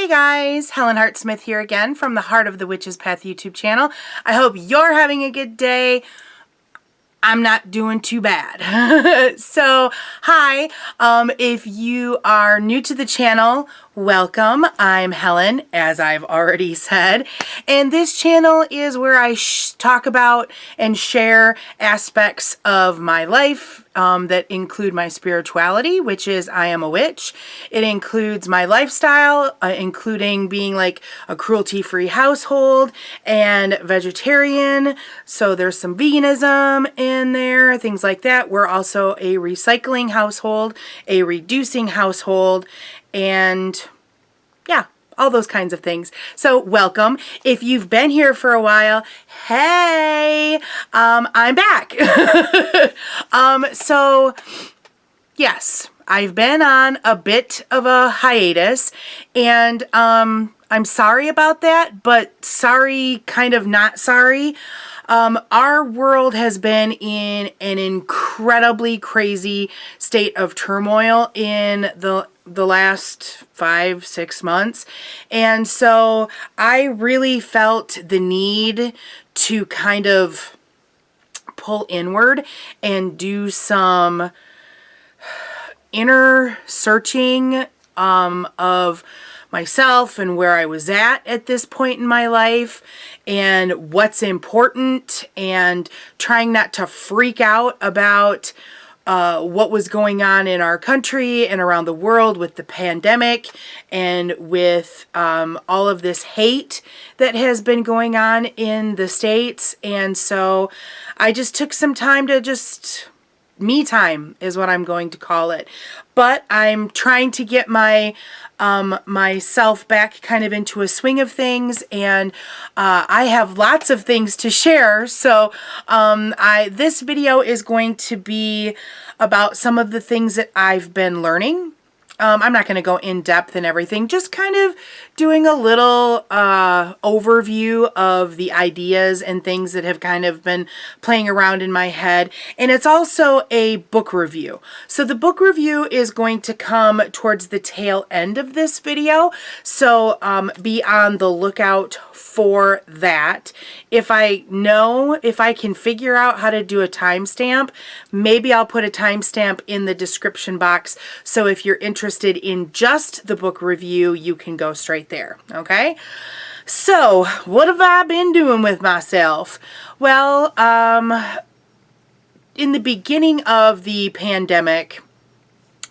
Hey guys, Helen Hart Smith here again from the Heart of the Witch's Path YouTube channel. I hope you're having a good day. I'm not doing too bad. So, hi, if you are new to the channel, welcome. I'm Helen, as I've already said, and this channel is where I talk about and share aspects of my life that include my spirituality, which is I am a witch. It includes my lifestyle, including being like a cruelty-free household and vegetarian. So there's some veganism in there, things like that. We're also a recycling household, a reducing household, and yeah, all those kinds of things. So welcome. If you've been here for a while, hey, I'm back. So yes, I've been on a bit of a hiatus, and I'm sorry about that, but sorry, kind of not sorry. Our world has been in an incredibly crazy state of turmoil in the last 5-6 months. And so I really felt the need to kind of pull inward and do some inner searching of myself and where I was at this point in my life and what's important, and trying not to freak out about what was going on in our country and around the world with the pandemic and with all of this hate that has been going on in the States. And so I just took some time to just me time is what I'm going to call it. But I'm trying to get my myself back kind of into a swing of things, and I have lots of things to share. So this video is going to be about some of the things that I've been learning. I'm not going to go in depth and everything, just kind of doing a little overview of the ideas and things that have kind of been playing around in my head. And it's also a book review. So the book review is going to come towards the tail end of this video. So be on the lookout for that. If I can figure out how to do a timestamp, maybe I'll put a timestamp in the description box. So if you're interested in just the book review, you can go straight there. Okay, so what have I been doing with myself? Well, in the beginning of the pandemic,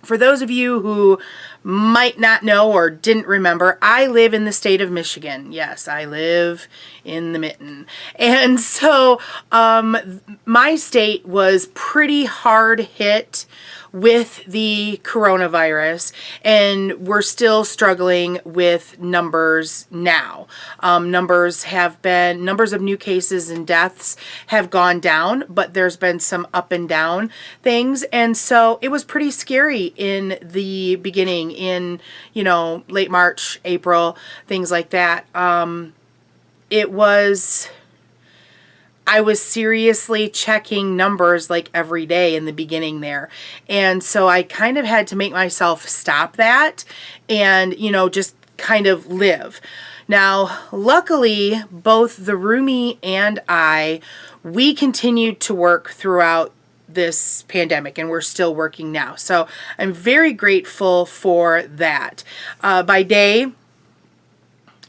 for those of you who might not know or didn't remember, I live in the state of Michigan. Yes, I live in the mitten. And so my state was pretty hard hit with the coronavirus, and we're still struggling with numbers now. Numbers of new cases and deaths have gone down, but there's been some up and down things. And so it was pretty scary in the beginning, in, late March, April, things like that. I was seriously checking numbers like every day in the beginning there. And so I kind of had to make myself stop that and, just kind of live. Now, luckily, both the roomie and we continued to work throughout this pandemic, and we're still working now. So I'm very grateful for that. By day,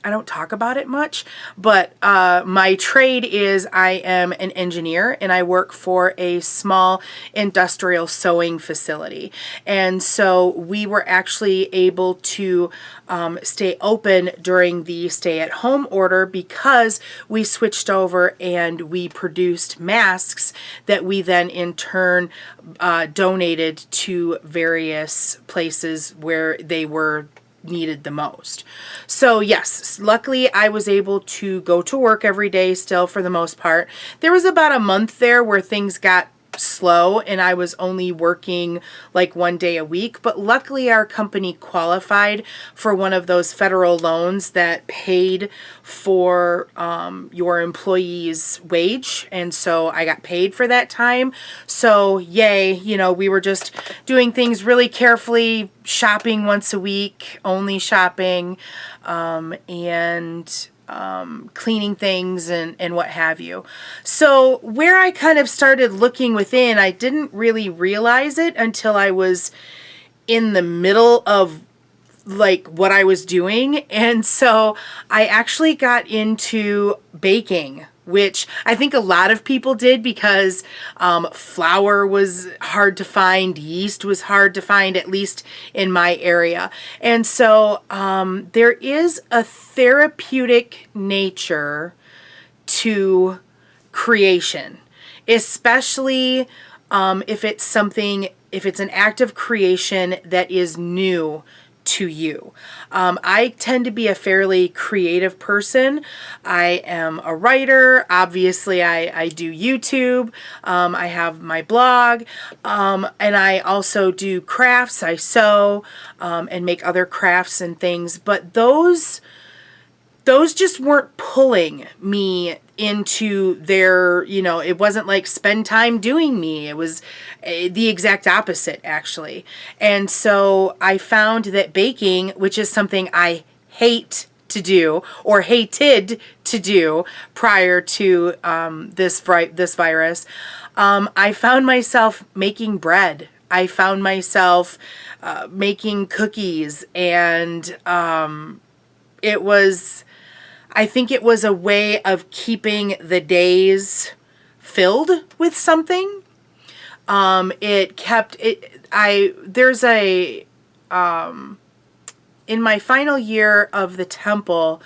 I don't talk about it much, but my trade is I am an engineer, and I work for a small industrial sewing facility. And so we were actually able to stay open during the stay-at-home order because we switched over and we produced masks that we then in turn donated to various places where they were needed the most. So yes, luckily I was able to go to work every day still for the most part. There was about a month there where things got slow and I was only working like 1 day a week. But luckily our company qualified for one of those federal loans that paid for your employee's wage. And so I got paid for that time. So yay, you know, we were just doing things really carefully, shopping once a week, only shopping, and cleaning things and what have you. So where I kind of started looking within, I didn't really realize it until I was in the middle of like what I was doing. And so I actually got into baking, which I think a lot of people did because flour was hard to find, yeast was hard to find, at least in my area. And so there is a therapeutic nature to creation, especially if it's an act of creation that is new to you. I tend to be a fairly creative person. I am a writer. Obviously, I do YouTube. I have my blog. And I also do crafts. I sew and make other crafts and things. But those just weren't pulling me into their, you know, it wasn't like spend time doing me. It was the exact opposite, actually. And so I found that baking, which is something I hate to do or hated to do prior to this virus, I found myself making bread. I found myself making cookies, and I think it was a way of keeping the days filled with something. In my final year of the temple,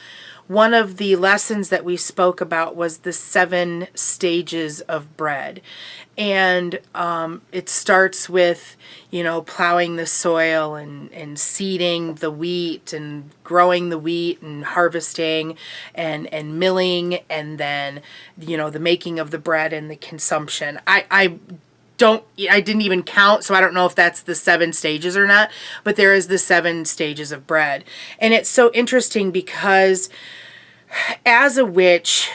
one of the lessons that we spoke about was the 7 stages of bread. And it starts with, you know, plowing the soil and seeding the wheat and growing the wheat and harvesting and milling, and then, you know, the making of the bread and the consumption. I didn't even count, so I don't know if that's the 7 stages or not, but there is the 7 stages of bread. And it's so interesting because as a witch,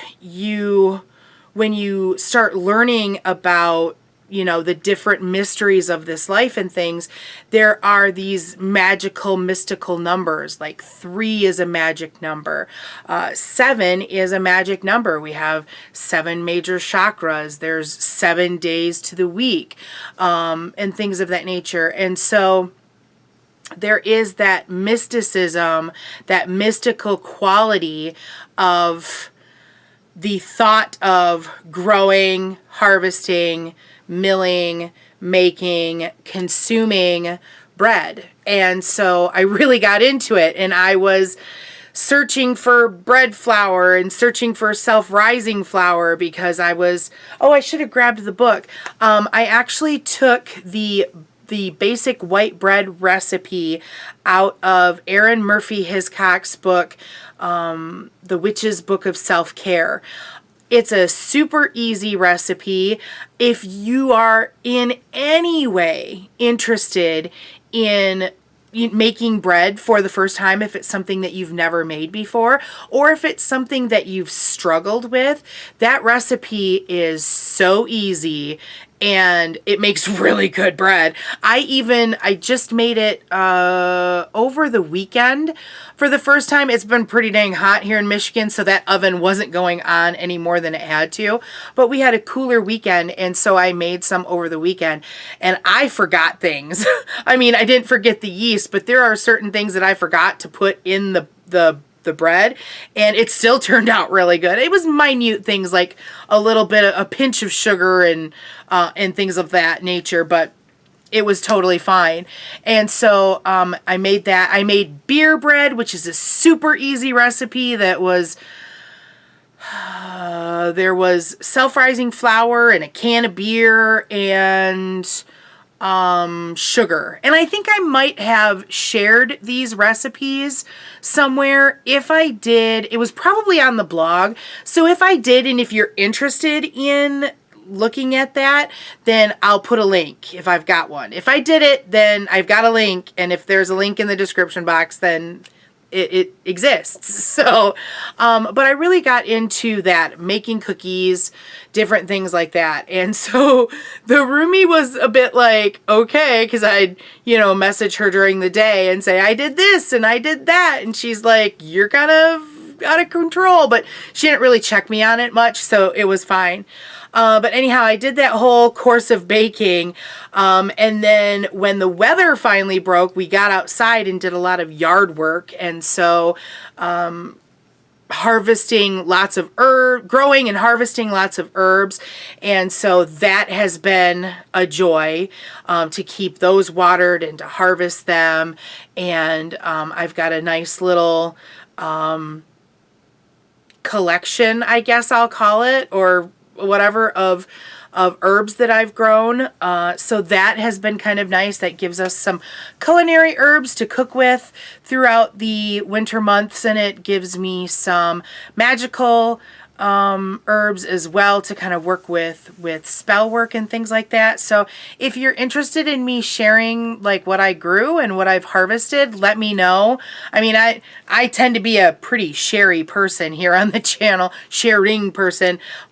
when you start learning about, you know, the different mysteries of this life and things, there are these magical, mystical numbers. Like 3 is a magic number. 7 is a magic number. We have 7 major chakras. There's 7 days to the week, and things of that nature. And so there is that mysticism, that mystical quality of the thought of growing, harvesting, milling, making, consuming bread. And so I really got into it, and I was searching for bread flour and searching for self-rising flour because I should have grabbed the book. I actually took the basic white bread recipe out of Erin Murphy Hiscock's book, The Witch's Book of Self-Care. It's a super easy recipe. If you are in any way interested in making bread for the first time, if it's something that you've never made before, or if it's something that you've struggled with, that recipe is so easy and it makes really good bread. I just made it over the weekend for the first time. It's been pretty dang hot here in Michigan, so that oven wasn't going on any more than it had to. But we had a cooler weekend, and so I made some over the weekend, and I forgot things. I mean, I didn't forget the yeast, but there are certain things that I forgot to put in the bread, and it still turned out really good. It was minute things like a pinch of sugar and things of that nature, but it was totally fine. And so I made that. I made beer bread, which is a super easy recipe. That was there was self-rising flour and a can of beer and sugar. And I think I might have shared these recipes somewhere. If I did, it was probably on the blog. So if I did, and if you're interested in looking at that, then I'll put a link if I've got one. If I did it, then I've got a link, and if there's a link in the description box, then it exists. So, but I really got into that, making cookies, different things like that. And so the roomie was a bit like, okay, because I'd, message her during the day and say, I did this and I did that. And she's like, you're kind of out of control, but she didn't really check me on it much, so it was fine. But anyhow, I did that whole course of baking. And then when the weather finally broke, we got outside and did a lot of yard work. And so, harvesting lots of growing and harvesting lots of herbs. And so that has been a joy, to keep those watered and to harvest them. And, I've got a nice little, collection, I guess I'll call it, or whatever, of herbs that I've grown. So that has been kind of nice. That gives us some culinary herbs to cook with throughout the winter months, and it gives me some magical herbs as well to kind of work with spell work and things like that. So if you're interested in me sharing like what I grew and what I've harvested, let me know. I mean, I tend to be a pretty sharing person here on the channel,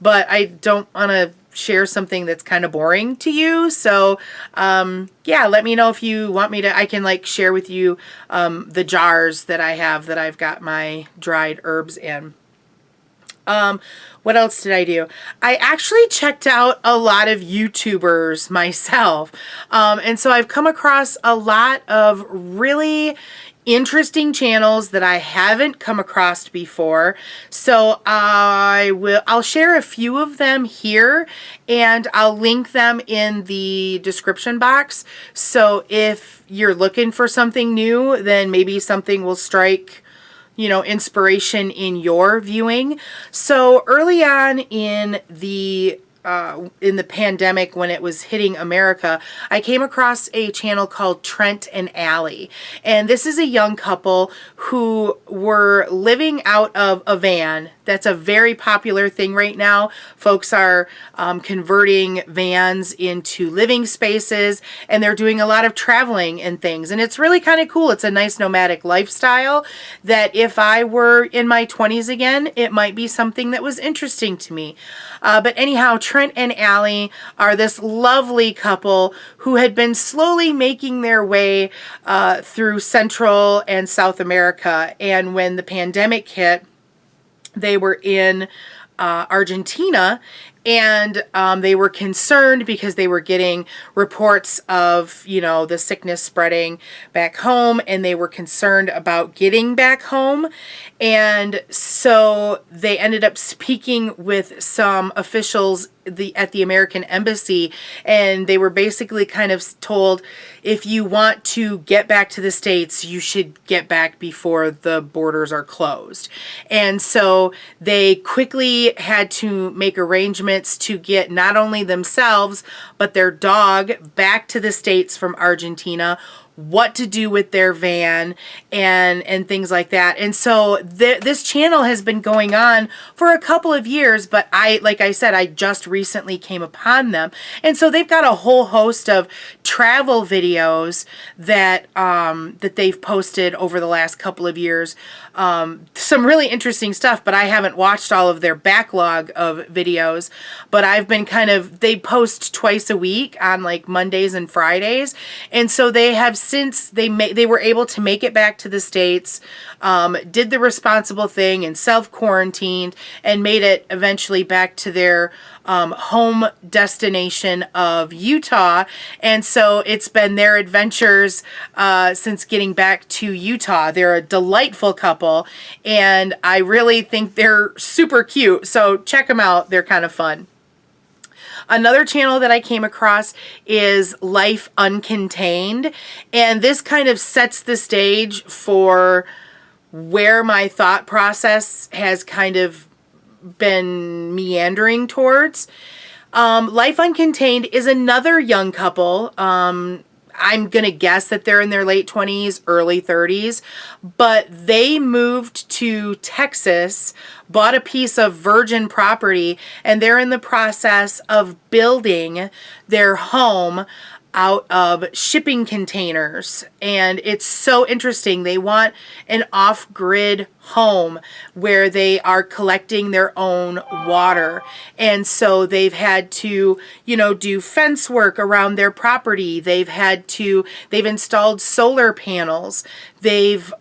but I don't want to share something that's kind of boring to you. So yeah, let me know if you want me to. I can like share with you the jars that I have that I've got my dried herbs in. What else did I do? I actually checked out a lot of YouTubers myself. And so I've come across a lot of really interesting channels that I haven't come across before. So I'll share a few of them here, and I'll link them in the description box. So if you're looking for something new, then maybe something will strike inspiration in your viewing. So early on in the pandemic, when it was hitting America, I came across a channel called Trent and Allie. And this is a young couple who were living out of a van. That's a very popular thing right now. Folks are converting vans into living spaces, and they're doing a lot of traveling and things. And it's really kind of cool. It's a nice nomadic lifestyle that if I were in my 20s again, it might be something that was interesting to me. But anyhow, Trent and Allie are this lovely couple who had been slowly making their way through Central and South America. And when the pandemic hit, they were in Argentina, and they were concerned because they were getting reports of, the sickness spreading back home, and they were concerned about getting back home. And so they ended up speaking with some officials at the American Embassy, and they were basically kind of told, if you want to get back to the States, you should get back before the borders are closed. And so they quickly had to make arrangements to get not only themselves, but their dog back to the States from Argentina, what to do with their van, and things like that. And so this channel has been going on for a couple of years, but like I said, I just recently came upon them. And so they've got a whole host of travel videos that they've posted over the last couple of years. Some really interesting stuff, but I haven't watched all of their backlog of videos. But I've been they post twice a week on like Mondays and Fridays. And so they have, since they were able to make it back to the States, did the responsible thing and self-quarantined, and made it eventually back to their home destination of Utah. And so it's been their adventures since getting back to Utah. They're a delightful couple, and I really think they're super cute. So check them out. They're kind of fun. Another channel that I came across is Life Uncontained, and this kind of sets the stage for where my thought process has kind of been meandering towards. Life Uncontained is another young couple. I'm going to guess that they're in their late 20s, early 30s, but they moved to Texas, bought a piece of virgin property, and they're in the process of building their home out of shipping containers. And it's so interesting. They want an off-grid home where they are collecting their own water. And so they've had to, do fence work around their property. They've installed solar panels. They've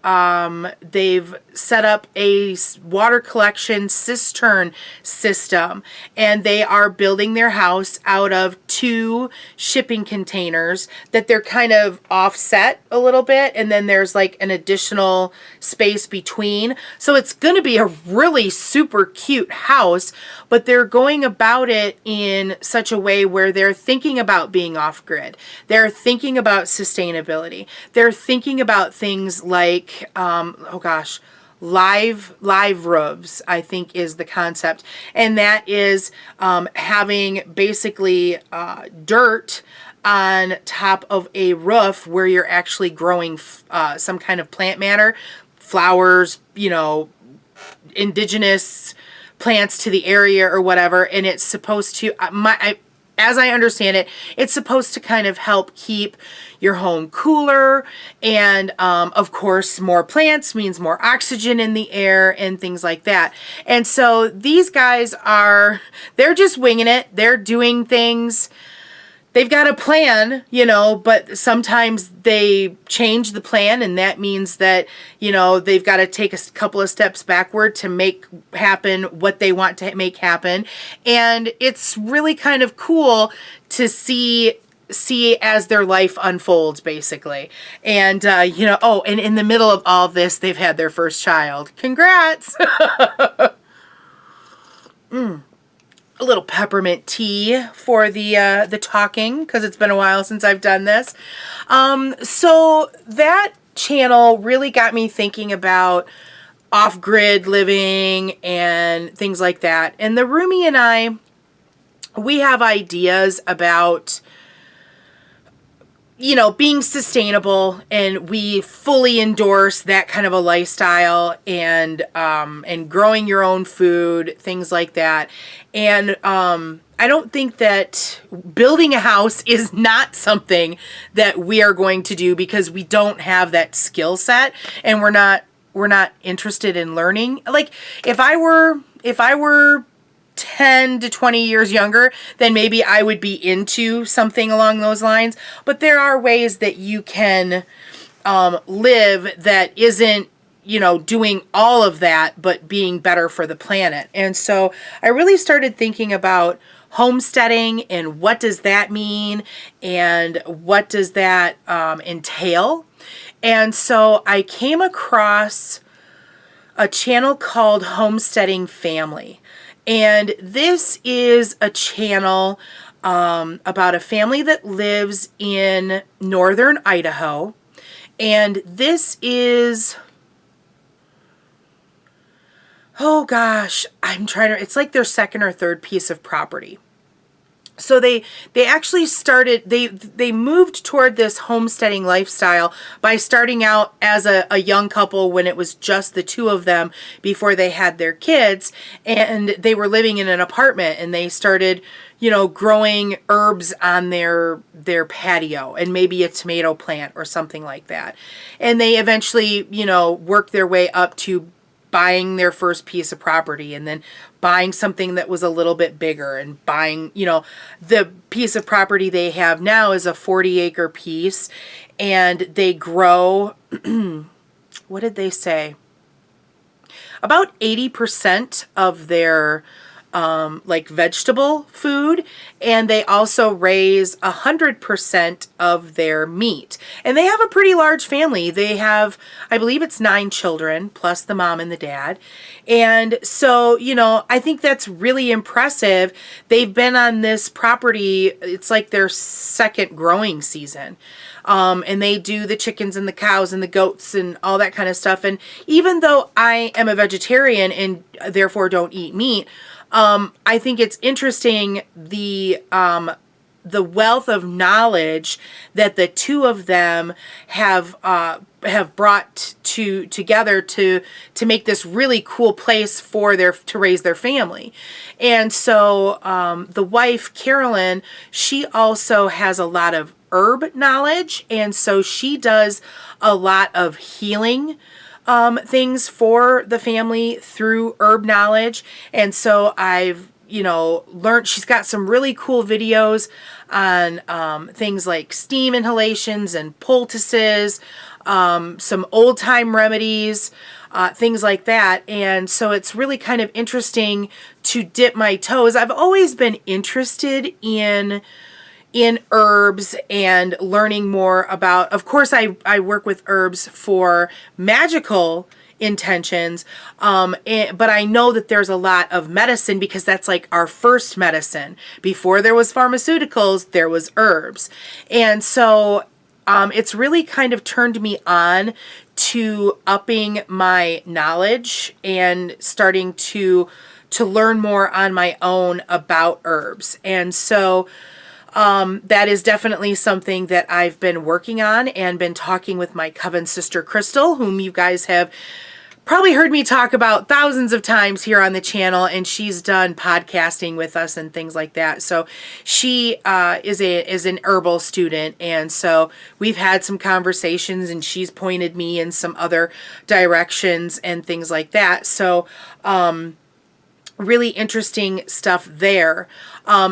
set up a water collection cistern system, and they are building their house out of 2 shipping containers that they're kind of offset a little bit, and then there's like an additional space between. So it's going to be a really super cute house, but they're going about it in such a way where they're thinking about being off-grid. They're thinking about sustainability. They're thinking about things like, live roofs, I think is the concept. And that is having basically dirt on top of a roof where you're actually growing some kind of plant matter, flowers, indigenous plants to the area or whatever. And it's supposed to, as I understand it, it's supposed to kind of help keep your home cooler. And of course, more plants means more oxygen in the air and things like that. And so these guys they're just winging it. They're doing things. They've got a plan, but sometimes they change the plan, and that means that, they've got to take a couple of steps backward to make happen what they want to make happen. And it's really kind of cool to see as their life unfolds, basically. And, and in the middle of all of this, they've had their first child. Congrats! A little peppermint tea for the talking, because it's been a while since I've done this. So that channel really got me thinking about off-grid living and things like that. And the roomie and I, we have ideas about being sustainable, and we fully endorse that kind of a lifestyle, and growing your own food, things like that. And I don't think that building a house is not something that we are going to do, because we don't have that skill set, and we're not interested in learning. Like if I were 10 to 20 years younger, then maybe I would be into something along those lines. But there are ways that you can live that isn't, doing all of that, but being better for the planet. And so I really started thinking about homesteading, and what does that mean, and what does that entail. And so I came across a channel called Homesteading Family. And this is a channel about a family that lives in northern Idaho. And this is, it's like their second or third piece of property. So they actually started, they moved toward this homesteading lifestyle by starting out as a young couple when it was just the 2 of them before they had their kids, and they were living in an apartment, and they started, growing herbs on their patio, and maybe a tomato plant or something like that. And they eventually, worked their way up to buying their first piece of property, and then buying something that was a little bit bigger, and buying, the piece of property they have now is a 40-acre piece, and they grow, what did they say? About 80% of their vegetable food, and they also raise 100% of their meat. And they have a pretty large family. They have, I believe it's 9 children, plus the mom and the dad. And so, I think that's really impressive. They've been on this property, it's like their second growing season. And they do the chickens and the cows and the goats and all that kind of stuff. And even though I am a vegetarian and therefore don't eat meat, I think it's interesting the the wealth of knowledge that the two of them have brought together to make this really cool place for to raise their family. And so the wife, Carolyn, she also has a lot of herb knowledge, and so she does a lot of healing things for the family through herb knowledge. And so I've learned, she's got some really cool videos on things like steam inhalations and poultices, some old time remedies, things like that. And so it's really kind of interesting to dip my toes. I've always been interested in herbs and learning more about, of course, I work with herbs for magical intentions, but I know that there's a lot of medicine because that's like our first medicine. Before there was pharmaceuticals, there was herbs. And so it's really kind of turned me on to upping my knowledge and starting to learn more on my own about herbs. And so that is definitely something that I've been working on and been talking with my coven sister, Crystal, whom you guys have probably heard me talk about thousands of times here on the channel, and she's done podcasting with us and things like that. So she is an herbal student, and so we've had some conversations, and she's pointed me in some other directions and things like that. So really interesting stuff there.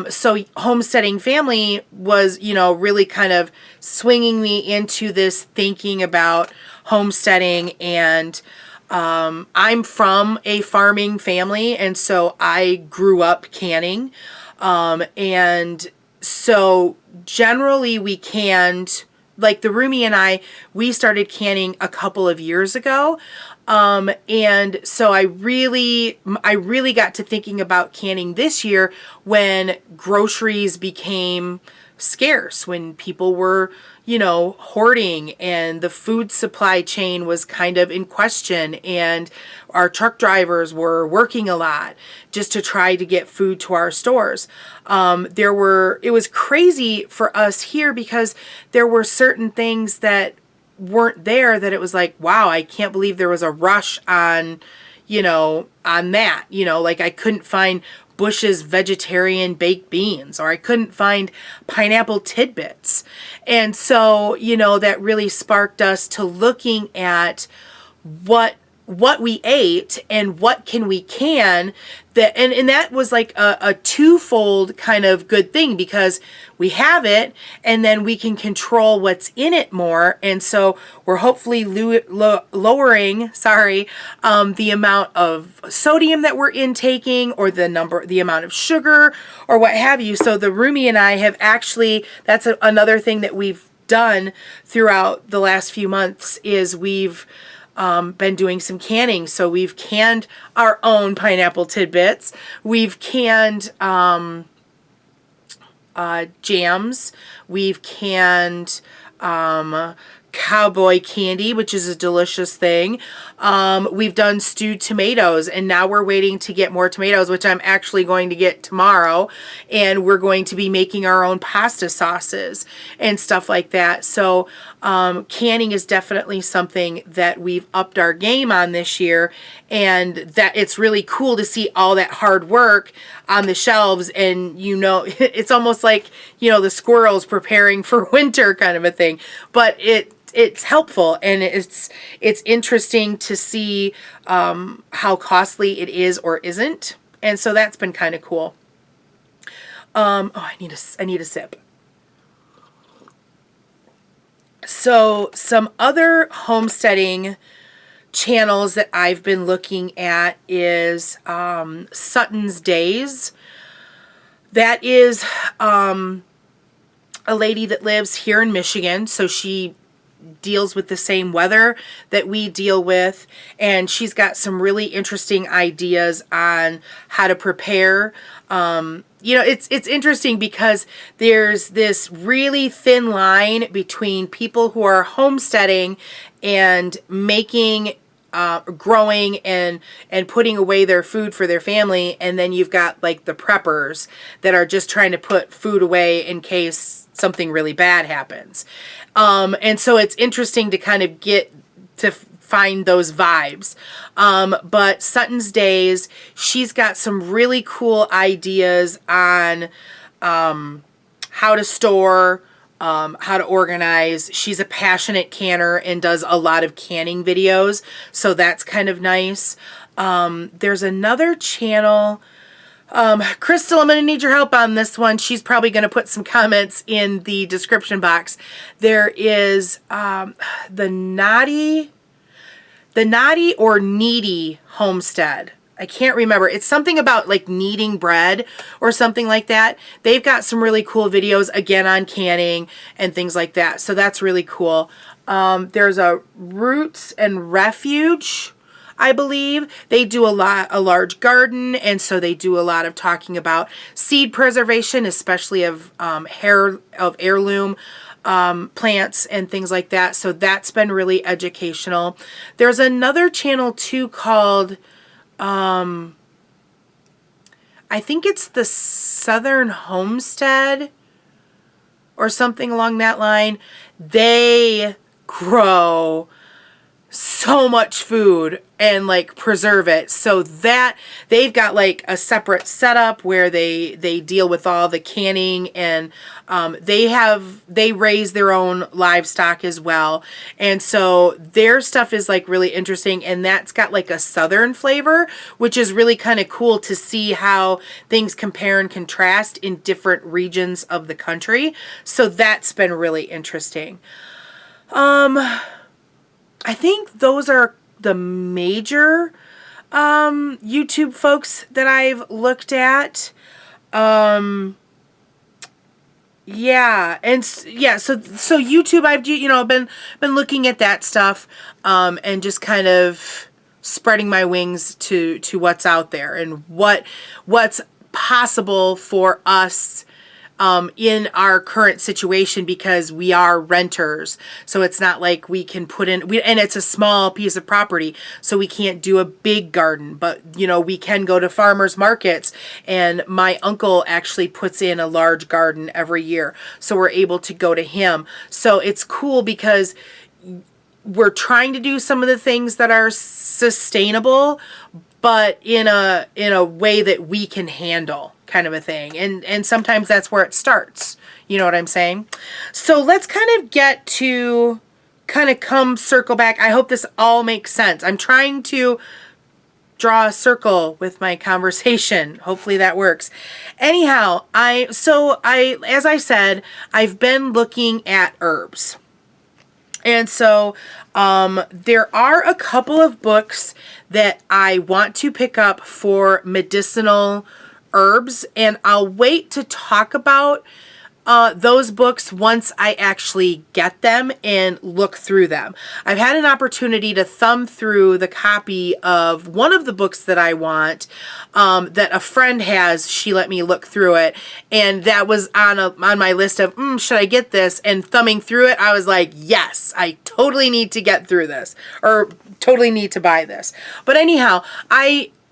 So Homesteading Family was, really kind of swinging me into this thinking about homesteading. And I'm from a farming family, and so I grew up canning. And so generally we canned, like the roomie and I, we started canning a couple of years ago. And so I really got to thinking about canning this year when groceries became scarce, when people were, hoarding and the food supply chain was kind of in question, and our truck drivers were working a lot just to try to get food to our stores. It was crazy for us here because there were certain things that weren't there that it was like, wow, I can't believe there was a rush on that. Like I couldn't find Bush's vegetarian baked beans, or I couldn't find pineapple tidbits. And so, that really sparked us to looking at what we ate and what can we can, that and that was like a twofold kind of good thing, because we have it and then we can control what's in it more. And so we're hopefully lowering the amount of sodium that we're intaking, or the amount of sugar or what have you. So the roomie and I have actually, that's another thing that we've done throughout the last few months, is we've been doing some canning. So we've canned our own pineapple tidbits. We've canned jams. We've canned cowboy candy, which is a delicious thing. We've done stewed tomatoes, and now we're waiting to get more tomatoes, which I'm actually going to get tomorrow, and we're going to be making our own pasta sauces and stuff like that. So canning is definitely something that we've upped our game on this year, and that it's really cool to see all that hard work on the shelves. And it's almost like the squirrels preparing for winter kind of a thing, but it's helpful, and it's interesting to see how costly it is or isn't. And so that's been kind of cool. I need a sip. So some other homesteading channels that I've been looking at is Suttons Daze. That is a lady that lives here in Michigan, so she deals with the same weather that we deal with, and she's got some really interesting ideas on how to prepare. It's interesting because there's this really thin line between people who are homesteading and making growing and putting away their food for their family, and then you've got like the preppers that are just trying to put food away in case something really bad happens. And so it's interesting to kind of get to find those vibes. But Suttons Daze, she's got some really cool ideas on how to store, how to organize. She's a passionate canner and does a lot of canning videos, so that's kind of nice. There's another channel. Crystal, I'm going to need your help on this one. She's probably going to put some comments in the description box. There is the Kneady or Kneady Homestead. I can't remember. It's something about like kneading bread or something like that. They've got some really cool videos, again, on canning and things like that. So that's really cool. There's a Roots and Refuge, I believe. They do a large garden, and so they do a lot of talking about seed preservation, especially of heirloom plants and things like that. So that's been really educational. There's another channel too called I think it's the Southern Homestead or something along that line. They grow so much food and like preserve it, so that they've got like a separate setup where they deal with all the canning, and they raise their own livestock as well, and so their stuff is like really interesting, and that's got like a southern flavor, which is really kind of cool to see how things compare and contrast in different regions of the country. So that's been really interesting. I think those are the major YouTube folks that I've looked at. Yeah, and yeah, so YouTube, I've been looking at that stuff, and just kind of spreading my wings to what's out there and what's possible for us in our current situation, because we are renters. So it's not like we can put in, and it's a small piece of property, so we can't do a big garden, but we can go to farmers markets, and my uncle actually puts in a large garden every year. So we're able to go to him. So it's cool because we're trying to do some of the things that are sustainable, but in a way that we can handle, kind of a thing. And sometimes that's where it starts. You know what I'm saying? So let's kind of get to come circle back. I hope this all makes sense. I'm trying to draw a circle with my conversation. Hopefully that works. Anyhow, as I said, I've been looking at herbs. And so there are a couple of books that I want to pick up for medicinal herbs, and I'll wait to talk about those books once I actually get them and look through them. I've had an opportunity to thumb through the copy of one of the books that I want, that a friend has. She let me look through it, and that was on my list of, should I get this? And thumbing through it, I was like, yes, I totally need to get through this, or totally need to buy this. But anyhow,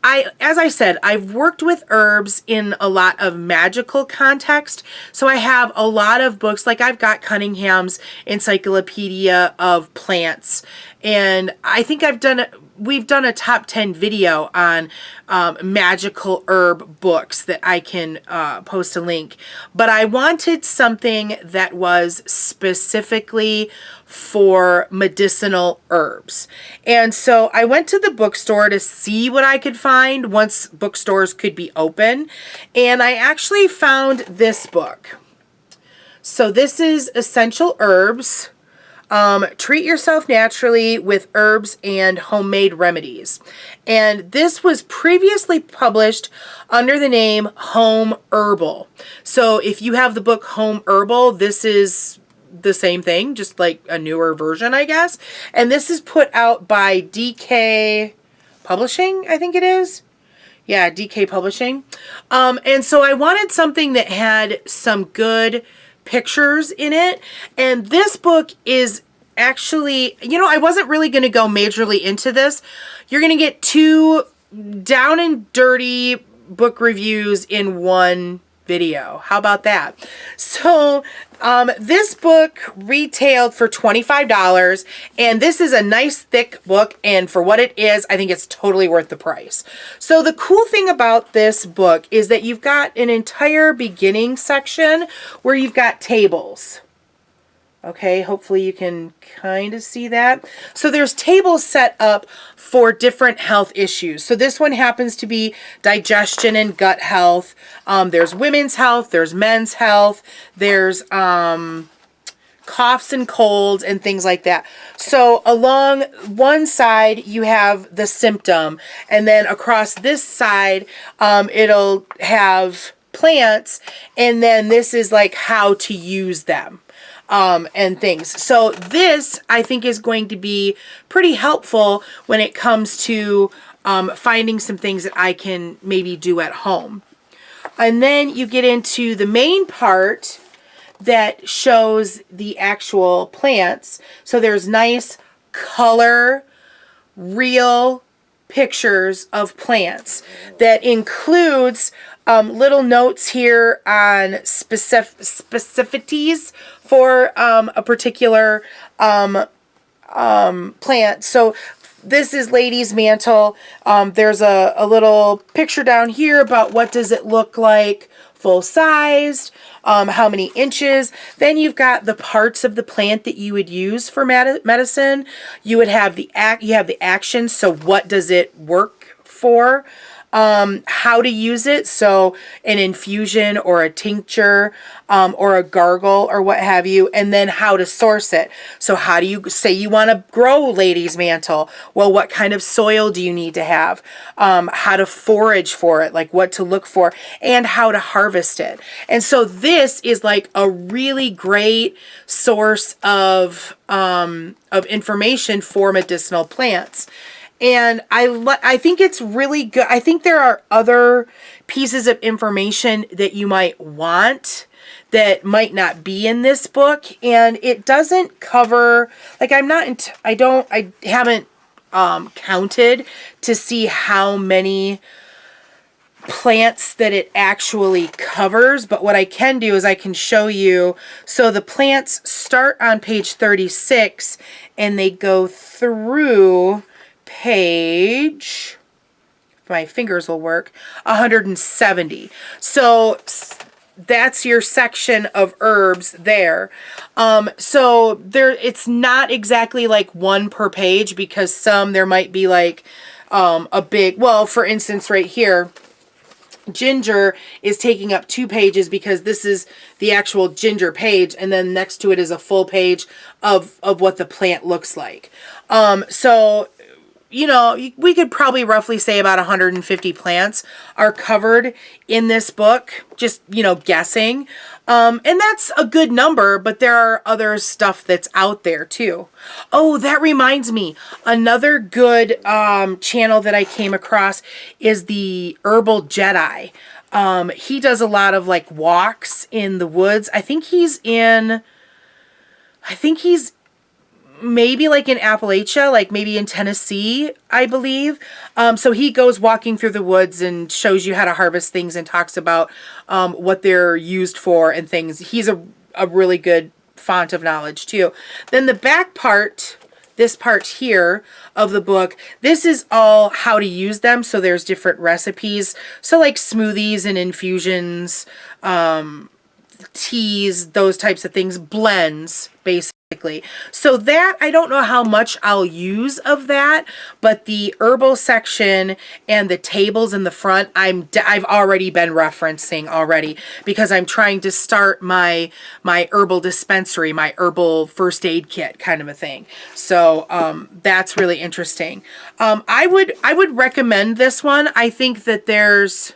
as I said, I've worked with herbs in a lot of magical context. So I have a lot of books, like I've got Cunningham's Encyclopedia of Plants. And I think we've done a top 10 video on magical herb books that I can post a link. But I wanted something that was specifically for medicinal herbs. And so I went to the bookstore to see what I could find once bookstores could be open. And I actually found this book. So this is Essential Herbs. Treat Yourself Naturally with Herbs and Homemade Remedies. And this was previously published under the name Home Herbal. So if you have the book Home Herbal, this is the same thing, just like a newer version, I guess. And this is put out by DK Publishing, I think it is. Yeah, DK Publishing. And so I wanted something that had some good pictures in it. And this book is actually, I wasn't really going to go majorly into this. You're going to get 2 down and dirty book reviews in one video. How about that? So this book retailed for $25, and this is a nice thick book, and for what it is, I think it's totally worth the price. So the cool thing about this book is that you've got an entire beginning section where you've got tables. Okay, hopefully you can kind of see that. So there's tables set up for different health issues. So this one happens to be digestion and gut health. There's women's health, there's men's health, there's coughs and colds and things like that. So along one side you have the symptom, and then across this side it'll have plants, and then this is like how to use them. And things. So this, I think, is going to be pretty helpful when it comes to finding some things that I can maybe do at home. And then you get into the main part that shows the actual plants. So there's nice color, real pictures of plants that includes little notes here on specificities for a particular plant. So this is Lady's Mantle. There's a little picture down here about what does it look like full sized, how many inches. Then you've got the parts of the plant that you would use for medicine. You would have the action. So what does it work for? How to use it, so an infusion or a tincture or a gargle or what have you, and then how to source it. So how do you say you want to grow Lady's Mantle? Well, what kind of soil do you need to have? How to forage for it, like what to look for, and how to harvest it. And so this is like a really great source of information for medicinal plants. And I think it's really good. I think there are other pieces of information that you might want that might not be in this book. And it doesn't cover, like I haven't counted to see how many plants that it actually covers. But what I can do is I can show you. So the plants start on page 36 and they go through page, if my fingers will work, 170. So that's your section of herbs there. So it's not exactly like one per page, because there might be like a big, well, for instance, right here, ginger is taking up 2 pages because this is the actual ginger page, and then next to it is a full page of what the plant looks like. So we could probably roughly say about 150 plants are covered in this book, just, guessing. And that's a good number, but there are other stuff that's out there too. Oh, that reminds me. Another good channel that I came across is the Herbal Jedi. He does a lot of like walks in the woods. I think he's maybe like in Appalachia, like maybe in Tennessee, I believe. So he goes walking through the woods and shows you how to harvest things and talks about what they're used for and things. He's a really good font of knowledge too. Then the back part, this part here of the book, this is all how to use them. So there's different recipes. So like smoothies and infusions, teas, those types of things, blends, basically. So that, I don't know how much I'll use of that, but the herbal section and the tables in the front, I've already been referencing already, because I'm trying to start my herbal dispensary, my herbal first aid kit kind of a thing. So that's really interesting. I would recommend this one. I think that there's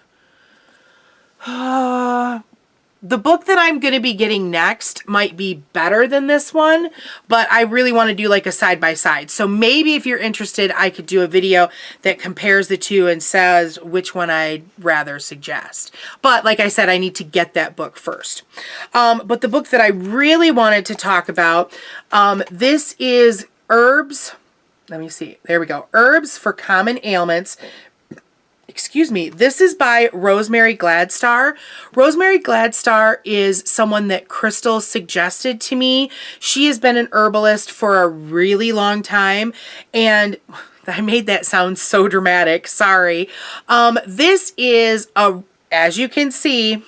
the book that I'm going to be getting next might be better than this one, but I really want to do like a side by side. So maybe if you're interested, I could do a video that compares the two and says which one I'd rather suggest. But like I said, I need to get that book first. But the book that I really wanted to talk about, this is Herbs. Let me see. There we go. Herbs for Common Ailments. Excuse me. This is by Rosemary Gladstar. Rosemary Gladstar is someone that Crystal suggested to me. She has been an herbalist for a really long time, and I made that sound so dramatic. Sorry. This is as you can see,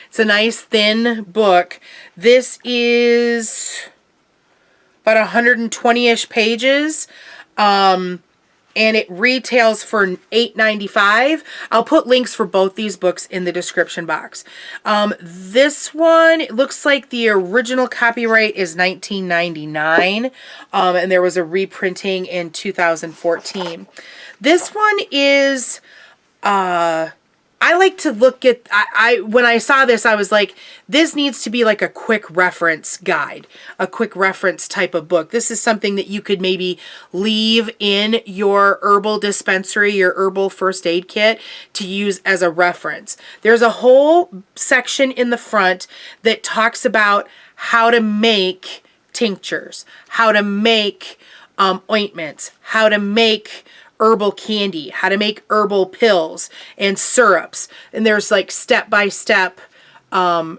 it's a nice thin book. This is about 120-ish pages. And it retails for $8.95. I'll put links for both these books in the description box. This one, it looks like the original copyright is 1999, and there was a reprinting in 2014. This one is, I like to look at, when I saw this, I was like, this needs to be like a quick reference guide, a quick reference type of book. This is something that you could maybe leave in your herbal dispensary, your herbal first aid kit to use as a reference. There's a whole section in the front that talks about how to make tinctures, how to make ointments, how to make herbal candy, how to make herbal pills and syrups. And there's like step-by-step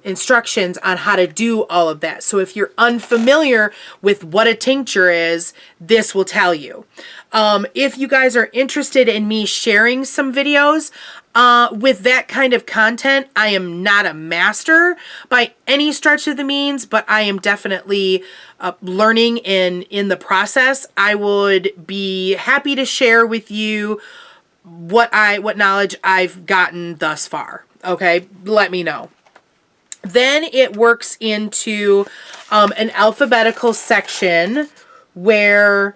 instructions on how to do all of that. So if you're unfamiliar with what a tincture is, this will tell you. If you guys are interested in me sharing some videos with that kind of content, I am not a master by any stretch of the means, but I am definitely learning in the process. I would be happy to share with you what knowledge I've gotten thus far. Okay, let me know. Then it works into an alphabetical section where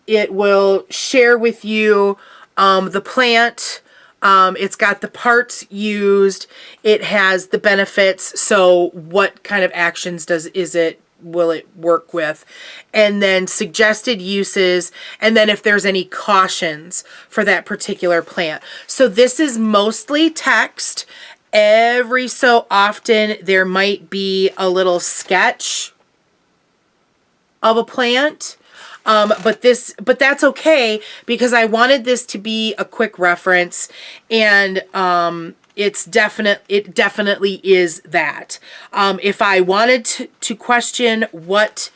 it will share with you the plant. It's got the parts used. It has the benefits. So what kind of actions will it work with? And then suggested uses. And then if there's any cautions for that particular plant. So this is mostly text. Every so often there might be a little sketch of a plant. But that's okay because I wanted this to be a quick reference, and it definitely is that. If I wanted to question what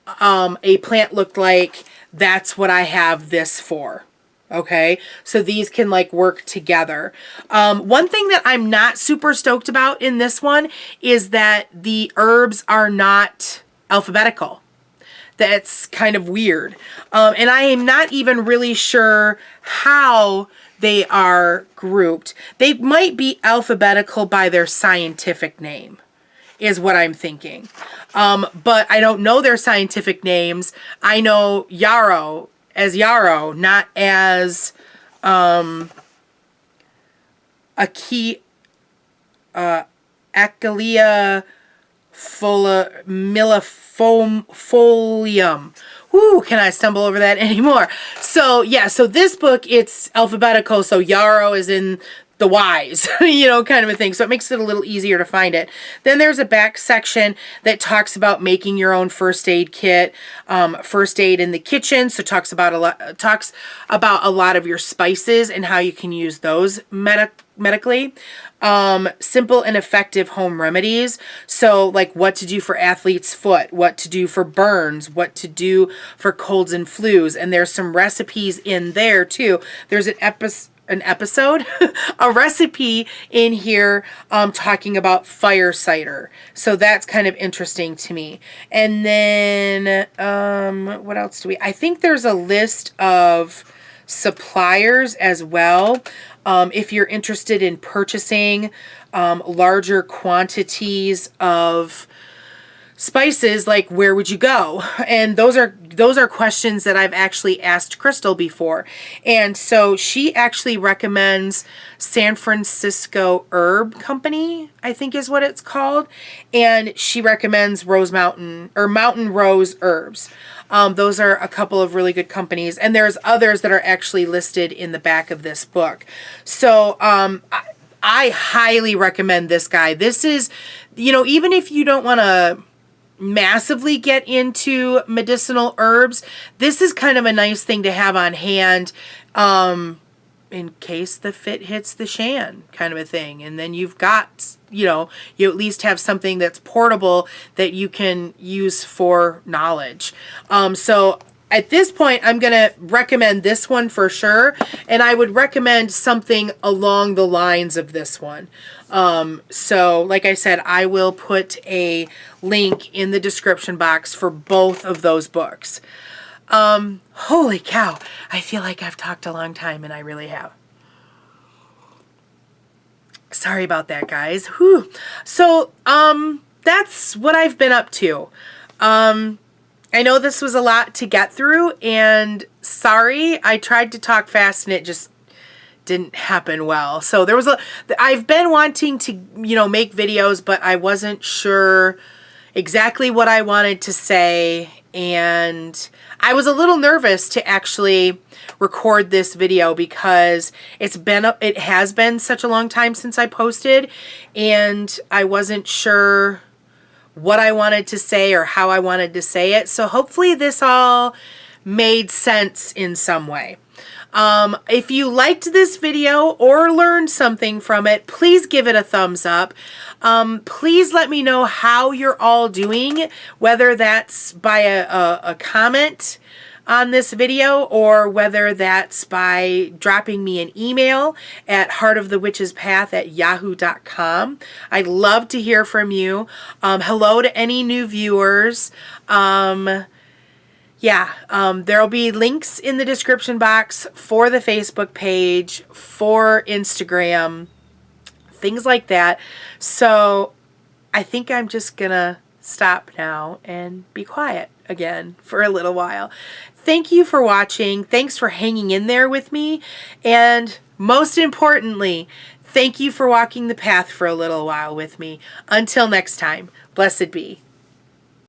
a plant looked like, that's what I have this for. Okay, so these can like work together. One thing that I'm not super stoked about in this one is that the herbs are not alphabetical. That's kind of weird. And I am not even really sure how they are grouped. They might be alphabetical by their scientific name, is what I'm thinking. But I don't know their scientific names. I know yarrow as yarrow, not as Acacia millefolium. Whoo, can I stumble over that anymore? So yeah, so this book, it's alphabetical, so yarrow is in the Y's, you know, kind of a thing. So it makes it a little easier to find it. Then there's a back section that talks about making your own first aid kit, first aid in the kitchen. So talks about a lot of your spices and how you can use those medically. Simple and effective home remedies. So like what to do for athlete's foot, what to do for burns, what to do for colds and flus. And there's some recipes in there too. There's a recipe in here talking about fire cider. So that's kind of interesting to me. And then what else do I think there's a list of suppliers as well. If you're interested in purchasing larger quantities of spices, like where would you go? And those are questions that I've actually asked Crystal before. And so she actually recommends San Francisco Herb Company, I think is what it's called. And she recommends Rose Mountain or Mountain Rose Herbs. Those are a couple of really good companies. And there's others that are actually listed in the back of this book. So I highly recommend this guy. This is, even if you don't want to massively get into medicinal herbs, this is kind of a nice thing to have on hand in case the fit hits the shan, kind of a thing. And then you've got, you at least have something that's portable that you can use for knowledge. So at this point, I'm going to recommend this one for sure. And I would recommend something along the lines of this one. So like I said, I will put a link in the description box for both of those books. Holy cow. I feel like I've talked a long time, and I really have. Sorry about that, guys. Whew. So, that's what I've been up to. I know this was a lot to get through, and sorry, I tried to talk fast and it just didn't happen well. So I've been wanting to, make videos, but I wasn't sure exactly what I wanted to say, and I was a little nervous to actually record this video because it has been such a long time since I posted, and I wasn't sure what I wanted to say or how I wanted to say it. So hopefully this all made sense in some way. If you liked this video or learned something from it, please give it a thumbs up. Please let me know how you're all doing, whether that's by a comment on this video or whether that's by dropping me an email at heartofthewitchespath@yahoo.com. I'd love to hear from you. Hello to any new viewers. There'll be links in the description box for the Facebook page, for Instagram, things like that. So I think I'm just gonna stop now and be quiet again for a little while. Thank you for watching. Thanks for hanging in there with me. And most importantly, thank you for walking the path for a little while with me. Until next time, blessed be.